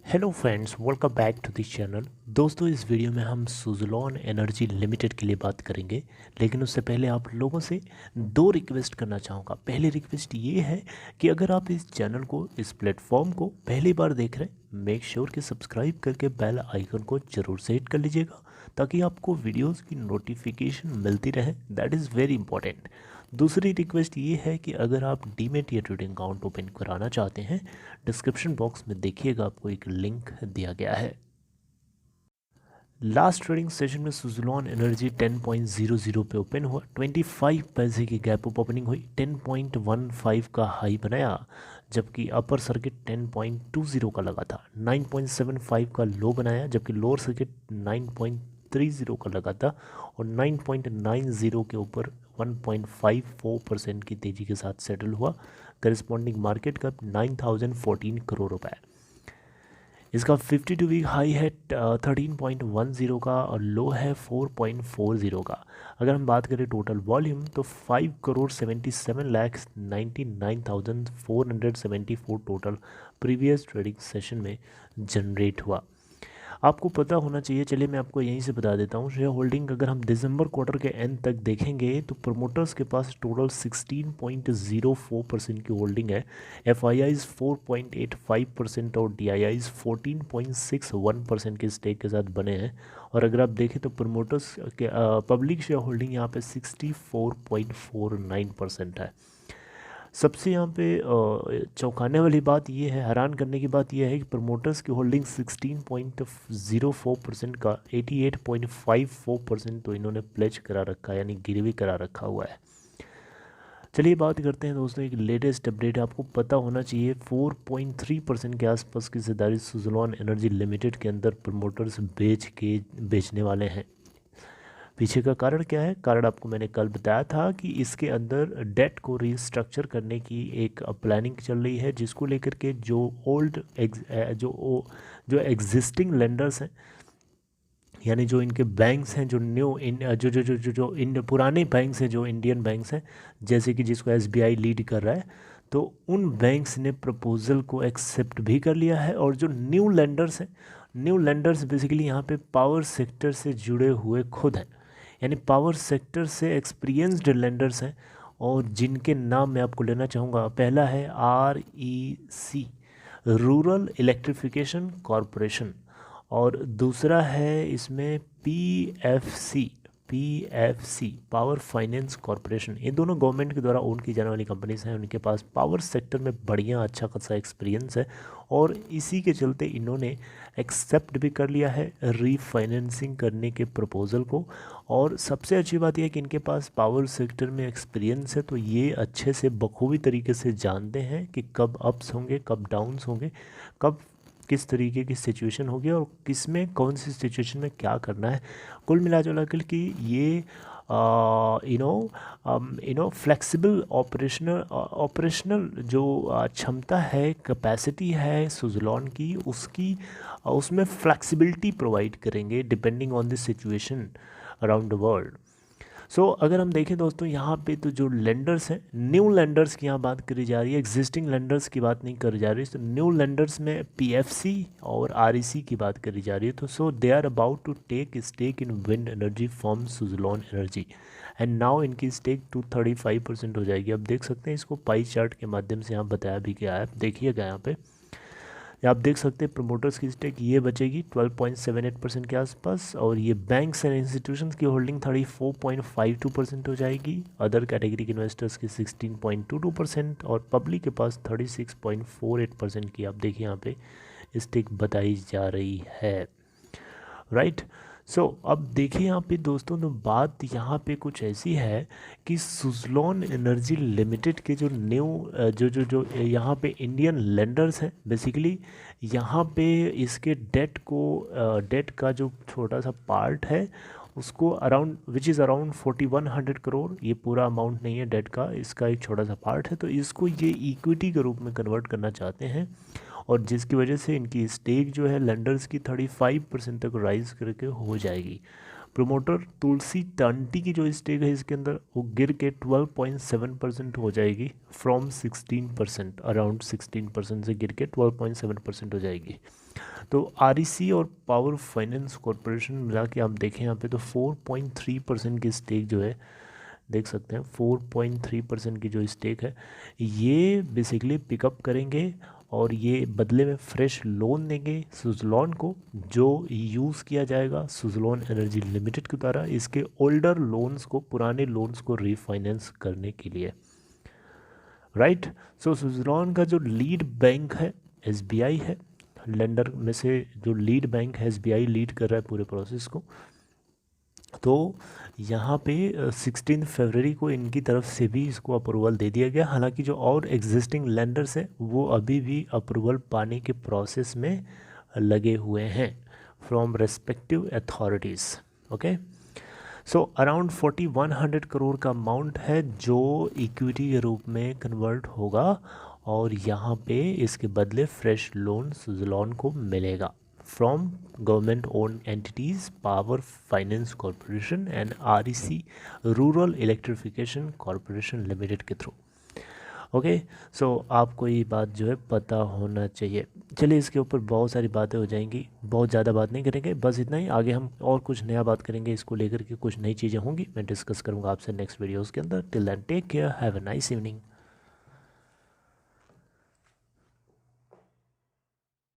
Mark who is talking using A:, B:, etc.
A: Hello friends, welcome back to this channel. दोस्तों, इस video में हम सुज़लॉन एनर्जी लिमिटेड के लिए बात करेंगे, लेकिन उससे पहले आप लोगों से दो रिक्वेस्ट करना चाहूँगा। पहली रिक्वेस्ट ये है कि अगर आप इस चैनल को, इस प्लेटफॉर्म को पहली बार देख रहे हैं, मेक श्योर कि सब्सक्राइब करके बेल आइकन को ज़रूर से हिट कर लीजिएगा ताकि आपको वीडियोज़ की नोटिफिकेशन मिलती रहे। That is very important. दूसरी रिक्वेस्ट ये है कि अगर आप डीमेट या ट्रेडिंग अकाउंट ओपन कराना चाहते हैं, डिस्क्रिप्शन बॉक्स में देखिएगा, आपको एक लिंक दिया गया है। लास्ट ट्रेडिंग सेशन में सुज़लॉन एनर्जी 10.00 पे ओपन हुआ, 25 पैसे की गैप अप ओपनिंग हुई, 10.15 का हाई बनाया, जबकि अपर सर्किट 10.20 का लगा था। 9.75 का लो बनाया, जबकि लोअर सर्किट 9.30 का लगा था, और 9.90 के ऊपर 1.54% की तेज़ी के साथ सेटल हुआ। करस्पॉन्डिंग मार्केट कैप 9014 करोड़ रुपए। इसका 52 वीक हाई है 13.10 का और लो है 4.40 का। अगर हम बात करें टोटल वॉल्यूम तो 5,77,99,474 टोटल प्रीवियस ट्रेडिंग सेशन में जनरेट हुआ। आपको पता होना चाहिए, चलिए मैं आपको यहीं से बता देता हूँ। शेयर होल्डिंग अगर हम दिसंबर क्वार्टर के एंड तक देखेंगे तो प्रमोटर्स के पास टोटल 16.04% की होल्डिंग है, एफ आई आईज 4.85% और डी आई आईज 14.61% के स्टेक के साथ बने हैं। और अगर आप देखें तो प्रमोटर्स के पब्लिक शेयर होल्डिंग यहाँ पे 64.49% है। सबसे यहाँ पे चौंकाने वाली बात यह है, हैरान करने की बात यह है कि प्रमोटर्स की होल्डिंग 16.04% का 88.54% तो इन्होंने प्लेज करा रखा है, यानी गिरवी करा रखा हुआ है। चलिए बात करते हैं दोस्तों, एक लेटेस्ट अपडेट आपको पता होना चाहिए। 4.3% के आसपास की हिस्सेदारी सुज़लॉन एनर्जी लिमिटेड के अंदर प्रमोटर्स बेचने वाले हैं। पीछे का कारण क्या है? कारण आपको मैंने कल बताया था कि इसके अंदर डेट को रीस्ट्रक्चर करने की एक प्लानिंग चल रही है, जिसको लेकर के जो जो एग्जिस्टिंग लेंडर्स हैं, यानी जो इनके बैंक्स हैं, जो न्यू इन जो जो जो जो जो इन पुराने बैंक्स हैं, जो इंडियन बैंक्स हैं, जैसे कि जिसको एसबीआई लीड कर रहा है, तो उन बैंक्स ने प्रपोजल को एक्सेप्ट भी कर लिया है। और जो न्यू लेंडर्स हैं, न्यू लेंडर्स बेसिकली यहाँ पे पावर सेक्टर से जुड़े हुए खुद हैं, यानी पावर सेक्टर से एक्सपीरियंस्ड लेंडर्स हैं, और जिनके नाम मैं आपको लेना चाहूँगा। पहला है REC, रूरल इलेक्ट्रिफिकेशन कॉरपोरेशन, और दूसरा है इसमें PFC पावर फाइनेंस कॉरपोरेशन। ये दोनों गवर्नमेंट के द्वारा ओन की जाने वाली कंपनीज हैं। उनके पास पावर सेक्टर में बढ़िया अच्छा खासा एक्सपीरियंस है, और इसी के चलते इन्होंने एक्सेप्ट भी कर लिया है रीफाइनेंसिंग करने के प्रपोज़ल को। और सबसे अच्छी बात यह है कि इनके पास पावर सेक्टर में एक्सपीरियंस है, तो ये अच्छे से बखूबी तरीके से जानते हैं कि कब अप्स होंगे, कब डाउन्स होंगे, कब किस तरीके की सिचुएशन होगी, और किस में कौन सी सिचुएशन में क्या करना है। कुल मिला जुला कर कि ये फ्लेक्सिबल ऑपरेशनल जो क्षमता है, कैपेसिटी है सुज़लॉन की, उसकी उसमें फ्लेक्सिबिलिटी प्रोवाइड करेंगे depending on the situation around the world. So अगर हम देखें दोस्तों, यहाँ पे तो जो लेंडर्स हैं, न्यू लेंडर्स की यहाँ बात करी जा रही है, एग्जिस्टिंग लेंडर्स की बात नहीं करी जा रही। तो न्यू लेंडर्स में PFC और REC की बात करी जा रही है। तो so they are about to take stake in wind energy from Suzlon energy, and now इनकी स्टेक 235% हो जाएगी। अब देख सकते हैं, इसको पाई चार्ट के माध्यम से यहाँ बताया भी गया है, देखिएगा यहाँ पे आप देख सकते हैं प्रमोटर्स की स्टेक ये बचेगी 12.78% के आसपास, और ये बैंक्स एंड इंस्टीट्यूशंस की होल्डिंग 34.52% हो जाएगी, अदर कैटेगरी के इन्वेस्टर्स की 16.22%, और पब्लिक के पास 36.48% की आप देखिए यहाँ पे स्टेक बताई जा रही है। राइट। सो अब देखिए यहाँ पे दोस्तों, तो बात यहाँ पे कुछ ऐसी है कि सुज़लॉन एनर्जी लिमिटेड के जो न्यू जो जो जो यहाँ पे इंडियन लेंडर्स हैं, बेसिकली यहाँ पे इसके डेट का जो छोटा सा पार्ट है, उसको around which is around 4100 crore, ये पूरा अमाउंट नहीं है डेट का, इसका एक छोटा सा पार्ट है, तो इसको ये इक्विटी के रूप में कन्वर्ट करना चाहते हैं, और जिसकी वजह से इनकी स्टेक जो है लेंडर्स की 35% तक राइज करके हो जाएगी। प्रोमोटर तुलसी टांटी की जो स्टेक है इसके अंदर वो गिर के 12.7% हो जाएगी, फ्रॉम 16%, अराउंड 16% से गिर के 12.7% हो जाएगी। तो आरईसी और पावर फाइनेंस कॉरपोरेशन मिला के आप देखें यहाँ पे तो 4.3% की स्टेक जो है, देख सकते हैं 4.3% की जो स्टेक है ये बेसिकली पिकअप करेंगे और ये बदले में फ्रेश लोन देंगे सुजलॉन को, जो यूज़ किया जाएगा सुजलॉन एनर्जी लिमिटेड के द्वारा इसके ओल्डर लोन्स को, पुराने लोन्स को रीफाइनेंस करने के लिए, राइट। सो सुजलॉन का जो लीड बैंक है एसबीआई है, लेंडर में से जो लीड बैंक है एसबीआई लीड कर रहा है पूरे प्रोसेस को। तो यहाँ पे 16 फरवरी को इनकी तरफ से भी इसको अप्रूवल दे दिया गया, हालांकि जो और एग्जिस्टिंग लेंडर्स हैं वो अभी भी अप्रूवल पाने के प्रोसेस में लगे हुए हैं from respective authorities. Okay, so around 4100 crore का अमाउंट है जो इक्विटी के रूप में कन्वर्ट होगा और यहाँ पे इसके बदले फ्रेश लोन सुजलॉन को मिलेगा from government owned entities, Power Finance Corporation and REC Rural Electrification Corporation Limited के थ्रू। ओके, सो आपको ये बात जो है पता होना चाहिए। चलिए इसके ऊपर बहुत सारी बातें हो जाएंगी, बहुत ज़्यादा बात नहीं करेंगे, बस इतना ही। आगे हम और कुछ नया बात करेंगे, इसको लेकर के कुछ नई चीज़ें होंगी, मैं डिस्कस करूँगा आपसे नेक्स्ट वीडियोज़ के अंदर। Till then take care, have a nice evening.